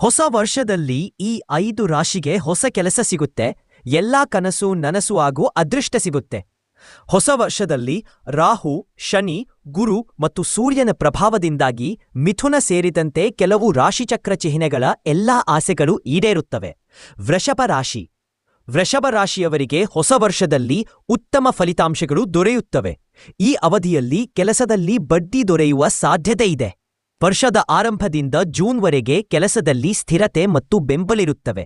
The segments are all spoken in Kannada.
ಹೊಸ ವರ್ಷದಲ್ಲಿ ಈ 5 ರಾಶಿಗೆ ಹೊಸ ಕೆಲಸ ಸಿಗುತ್ತೆ, ಎಲ್ಲಾ ಕನಸು ನನಸು ಹಾಗೂ ಅದೃಷ್ಟ ಸಿಗುತ್ತೆ. ಹೊಸ ವರ್ಷದಲ್ಲಿ ರಾಹು, ಶನಿ, ಗುರು ಮತ್ತು ಸೂರ್ಯನ ಪ್ರಭಾವದಿಂದಾಗಿ ಮಿಥುನ ಸೇರಿದಂತೆ ಕೆಲವು ರಾಶಿಚಕ್ರ ಚಿಹ್ನೆಗಳ ಎಲ್ಲಾ ಆಸೆಗಳು ಈಡೇರುತ್ತವೆ. ವೃಷಭ ರಾಶಿ. ವೃಷಭ ರಾಶಿಯವರಿಗೆ ಹೊಸ ವರ್ಷದಲ್ಲಿ ಉತ್ತಮ ಫಲಿತಾಂಶಗಳು ದೊರೆಯುತ್ತವೆ. ಈ ಅವಧಿಯಲ್ಲಿ ಕೆಲಸದಲ್ಲಿ ಬಡ್ತಿ ದೊರೆಯುವ ಸಾಧ್ಯತೆ ಇದೆ. ವರ್ಷದ ಆರಂಭದಿಂದ ಜೂನ್ವರೆಗೆ ಕೆಲಸದಲ್ಲಿ ಸ್ಥಿರತೆ ಮತ್ತು ಬೆಂಬಲಿರುತ್ತವೆ.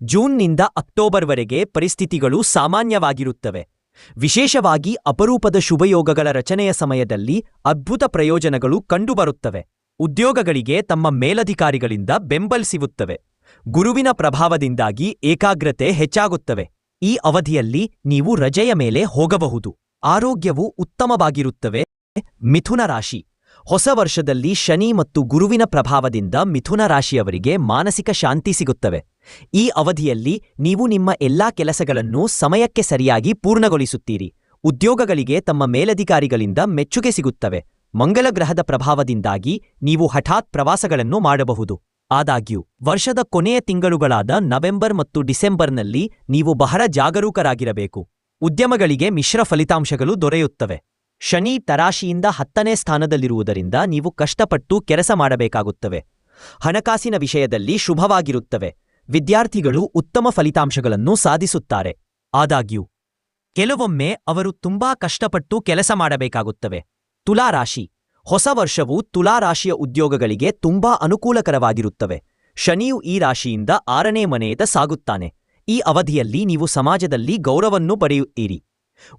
ಜೂನ್ನಿಂದ ಅಕ್ಟೋಬರ್ವರೆಗೆ ಪರಿಸ್ಥಿತಿಗಳು ಸಾಮಾನ್ಯವಾಗಿರುತ್ತವೆ. ವಿಶೇಷವಾಗಿ ಅಪರೂಪದ ಶುಭಯೋಗಗಳ ರಚನೆಯ ಸಮಯದಲ್ಲಿ ಅದ್ಭುತ ಪ್ರಯೋಜನಗಳು ಕಂಡುಬರುತ್ತವೆ. ಉದ್ಯೋಗಗಳಿಗೆ ತಮ್ಮ ಮೇಲಧಿಕಾರಿಗಳಿಂದ ಬೆಂಬಲ ಸಿಗುತ್ತವೆ. ಗುರುವಿನ ಪ್ರಭಾವದಿಂದಾಗಿ ಏಕಾಗ್ರತೆ ಹೆಚ್ಚಾಗುತ್ತವೆ. ಈ ಅವಧಿಯಲ್ಲಿ ನೀವು ರಜೆಯ ಮೇಲೆ ಹೋಗಬಹುದು. ಆರೋಗ್ಯವು ಉತ್ತಮವಾಗಿರುತ್ತವೆ. ಮಿಥುನ ರಾಶಿ. ಹೊಸ ವರ್ಷದಲ್ಲಿ ಶನಿ ಮತ್ತು ಗುರುವಿನ ಪ್ರಭಾವದಿಂದ ಮಿಥುನ ರಾಶಿಯವರಿಗೆ ಮಾನಸಿಕ ಶಾಂತಿ ಸಿಗುತ್ತವೆ. ಈ ಅವಧಿಯಲ್ಲಿ ನೀವು ನಿಮ್ಮ ಎಲ್ಲಾ ಕೆಲಸಗಳನ್ನು ಸಮಯಕ್ಕೆ ಸರಿಯಾಗಿ ಪೂರ್ಣಗೊಳಿಸುತ್ತೀರಿ. ಉದ್ಯೋಗಗಳಿಗೆ ತಮ್ಮ ಮೇಲಧಿಕಾರಿಗಳಿಂದ ಮೆಚ್ಚುಗೆ ಸಿಗುತ್ತವೆ. ಮಂಗಲ ಗ್ರಹದ ಪ್ರಭಾವದಿಂದಾಗಿ ನೀವು ಹಠಾತ್ ಪ್ರವಾಸಗಳನ್ನು ಮಾಡಬಹುದು. ಆದಾಗ್ಯೂ ವರ್ಷದ ಕೊನೆಯ ತಿಂಗಳುಗಳಾದ ನವೆಂಬರ್ ಮತ್ತು ಡಿಸೆಂಬರ್ನಲ್ಲಿ ನೀವು ಬಹಳ ಜಾಗರೂಕರಾಗಿರಬೇಕು. ಉದ್ಯಮಗಳಿಗೆ ಮಿಶ್ರ ಫಲಿತಾಂಶಗಳು ದೊರೆಯುತ್ತವೆ. ಶನಿ ತರಾಶಿಯಿಂದ 10ನೇ ಸ್ಥಾನದಲ್ಲಿರುವುದರಿಂದ ನೀವು ಕಷ್ಟಪಟ್ಟು ಕೆಲಸ ಮಾಡಬೇಕಾಗುತ್ತವೆ. ಹಣಕಾಸಿನ ವಿಷಯದಲ್ಲಿ ಶುಭವಾಗಿರುತ್ತವೆ. ವಿದ್ಯಾರ್ಥಿಗಳು ಉತ್ತಮ ಫಲಿತಾಂಶಗಳನ್ನು ಸಾಧಿಸುತ್ತಾರೆ. ಆದಾಗ್ಯೂ ಕೆಲವೊಮ್ಮೆ ಅವರು ತುಂಬಾ ಕಷ್ಟಪಟ್ಟು ಕೆಲಸ ಮಾಡಬೇಕಾಗುತ್ತವೆ. ತುಲಾ ರಾಶಿ. ಹೊಸ ವರ್ಷವು ತುಲಾ ರಾಶಿಯ ಉದ್ಯೋಗಗಳಿಗೆ ತುಂಬಾ ಅನುಕೂಲಕರವಾಗಿರುತ್ತವೆ. ಶನಿಯು ಈ ರಾಶಿಯಿಂದ 6ನೇ ಮನೆಯತ್ತ ಸಾಗುತ್ತಾನೆ. ಈ ಅವಧಿಯಲ್ಲಿ ನೀವು ಸಮಾಜದಲ್ಲಿ ಗೌರವವನ್ನು ಪಡೆಯುತ್ತೀರಿ.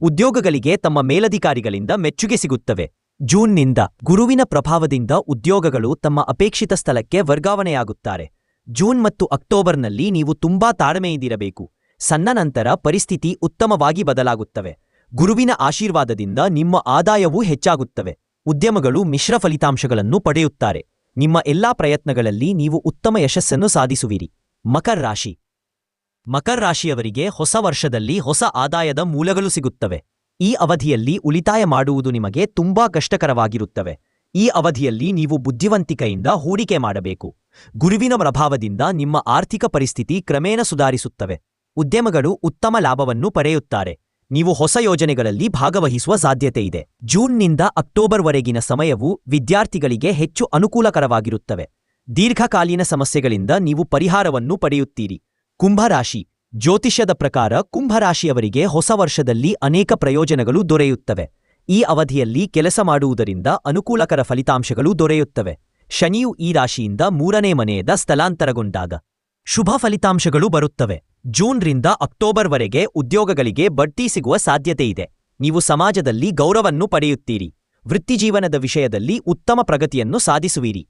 ಉದ್ಯೋಗಗಳಿಗೆ ತಮ್ಮ ಮೇಲಧಿಕಾರಿಗಳಿಂದ ಮೆಚ್ಚುಗೆ ಸಿಗುತ್ತವೆ. ಜೂನ್ನಿಂದ ಗುರುವಿನ ಪ್ರಭಾವದಿಂದ ಉದ್ಯೋಗಗಳು ತಮ್ಮ ಅಪೇಕ್ಷಿತ ಸ್ಥಳಕ್ಕೆ ವರ್ಗಾವಣೆಯಾಗುತ್ತಾರೆ. ಜೂನ್ ಮತ್ತು ಅಕ್ಟೋಬರ್ನಲ್ಲಿ ನೀವು ತುಂಬಾ ತಾಳ್ಮೆಯಿಂದಿರಬೇಕು. ಸಣ್ಣ ನಂತರ ಪರಿಸ್ಥಿತಿ ಉತ್ತಮವಾಗಿ ಬದಲಾಗುತ್ತವೆ. ಗುರುವಿನ ಆಶೀರ್ವಾದದಿಂದ ನಿಮ್ಮ ಆದಾಯವೂ ಹೆಚ್ಚಾಗುತ್ತವೆ. ಉದ್ಯಮಗಳು ಮಿಶ್ರ ಫಲಿತಾಂಶಗಳನ್ನು ಪಡೆಯುತ್ತಾರೆ. ನಿಮ್ಮ ಎಲ್ಲಾ ಪ್ರಯತ್ನಗಳಲ್ಲಿ ನೀವು ಉತ್ತಮ ಯಶಸ್ಸನ್ನು ಸಾಧಿಸುವಿರಿ. ಮಕರ ರಾಶಿ. ಮಕರ ರಾಶಿಯವರಿಗೆ ಹೊಸ ವರ್ಷದಲ್ಲಿ ಹೊಸ ಆದಾಯದ ಮೂಲಗಳು ಸಿಗುತ್ತವೆ. ಈ ಅವಧಿಯಲ್ಲಿ ಉಳಿತಾಯ ಮಾಡುವುದು ನಿಮಗೆ ತುಂಬಾ ಕಷ್ಟಕರವಾಗಿರುತ್ತವೆ. ಈ ಅವಧಿಯಲ್ಲಿ ನೀವು ಬುದ್ಧಿವಂತಿಕೆಯಿಂದ ಹೂಡಿಕೆ ಮಾಡಬೇಕು. ಗುರುವಿನ ಪ್ರಭಾವದಿಂದ ನಿಮ್ಮ ಆರ್ಥಿಕ ಪರಿಸ್ಥಿತಿ ಕ್ರಮೇಣ ಸುಧಾರಿಸುತ್ತವೆ. ಉದ್ಯಮಗಳು ಉತ್ತಮ ಲಾಭವನ್ನು ಪಡೆಯುತ್ತಾರೆ. ನೀವು ಹೊಸ ಯೋಜನೆಗಳಲ್ಲಿ ಭಾಗವಹಿಸುವ ಸಾಧ್ಯತೆಯಿದೆ. ಜೂನ್ನಿಂದ ಅಕ್ಟೋಬರ್ವರೆಗಿನ ಸಮಯವು ವಿದ್ಯಾರ್ಥಿಗಳಿಗೆ ಹೆಚ್ಚು ಅನುಕೂಲಕರವಾಗಿರುತ್ತವೆ. ದೀರ್ಘಕಾಲೀನ ಸಮಸ್ಯೆಗಳಿಂದ ನೀವು ಪರಿಹಾರವನ್ನು ಪಡೆಯುತ್ತೀರಿ. ಕುಂಭರಾಶಿ. ಜ್ಯೋತಿಷ್ಯದ ಪ್ರಕಾರ ಕುಂಭರಾಶಿಯವರಿಗೆ ಹೊಸ ವರ್ಷದಲ್ಲಿ ಅನೇಕ ಪ್ರಯೋಜನಗಳು ದೊರೆಯುತ್ತವೆ. ಈ ಅವಧಿಯಲ್ಲಿ ಕೆಲಸ ಮಾಡುವುದರಿಂದ ಅನುಕೂಲಕರ ಫಲಿತಾಂಶಗಳು ದೊರೆಯುತ್ತವೆ. ಶನಿಯು ಈ ರಾಶಿಯಿಂದ 3ನೇ ಮನೆಯದ ಸ್ಥಳಾಂತರಗೊಂಡಾಗ ಶುಭ ಫಲಿತಾಂಶಗಳು ಬರುತ್ತವೆ. ಜೂನ್ರಿಂದ ಅಕ್ಟೋಬರ್ವರೆಗೆ ಉದ್ಯೋಗಗಳಿಗೆ ಬಡ್ತಿ ಸಿಗುವ ಸಾಧ್ಯತೆಯಿದೆ. ನೀವು ಸಮಾಜದಲ್ಲಿ ಗೌರವವನ್ನು ಪಡೆಯುತ್ತೀರಿ. ವೃತ್ತಿಜೀವನದ ವಿಷಯದಲ್ಲಿ ಉತ್ತಮ ಪ್ರಗತಿಯನ್ನು ಸಾಧಿಸುವಿರಿ.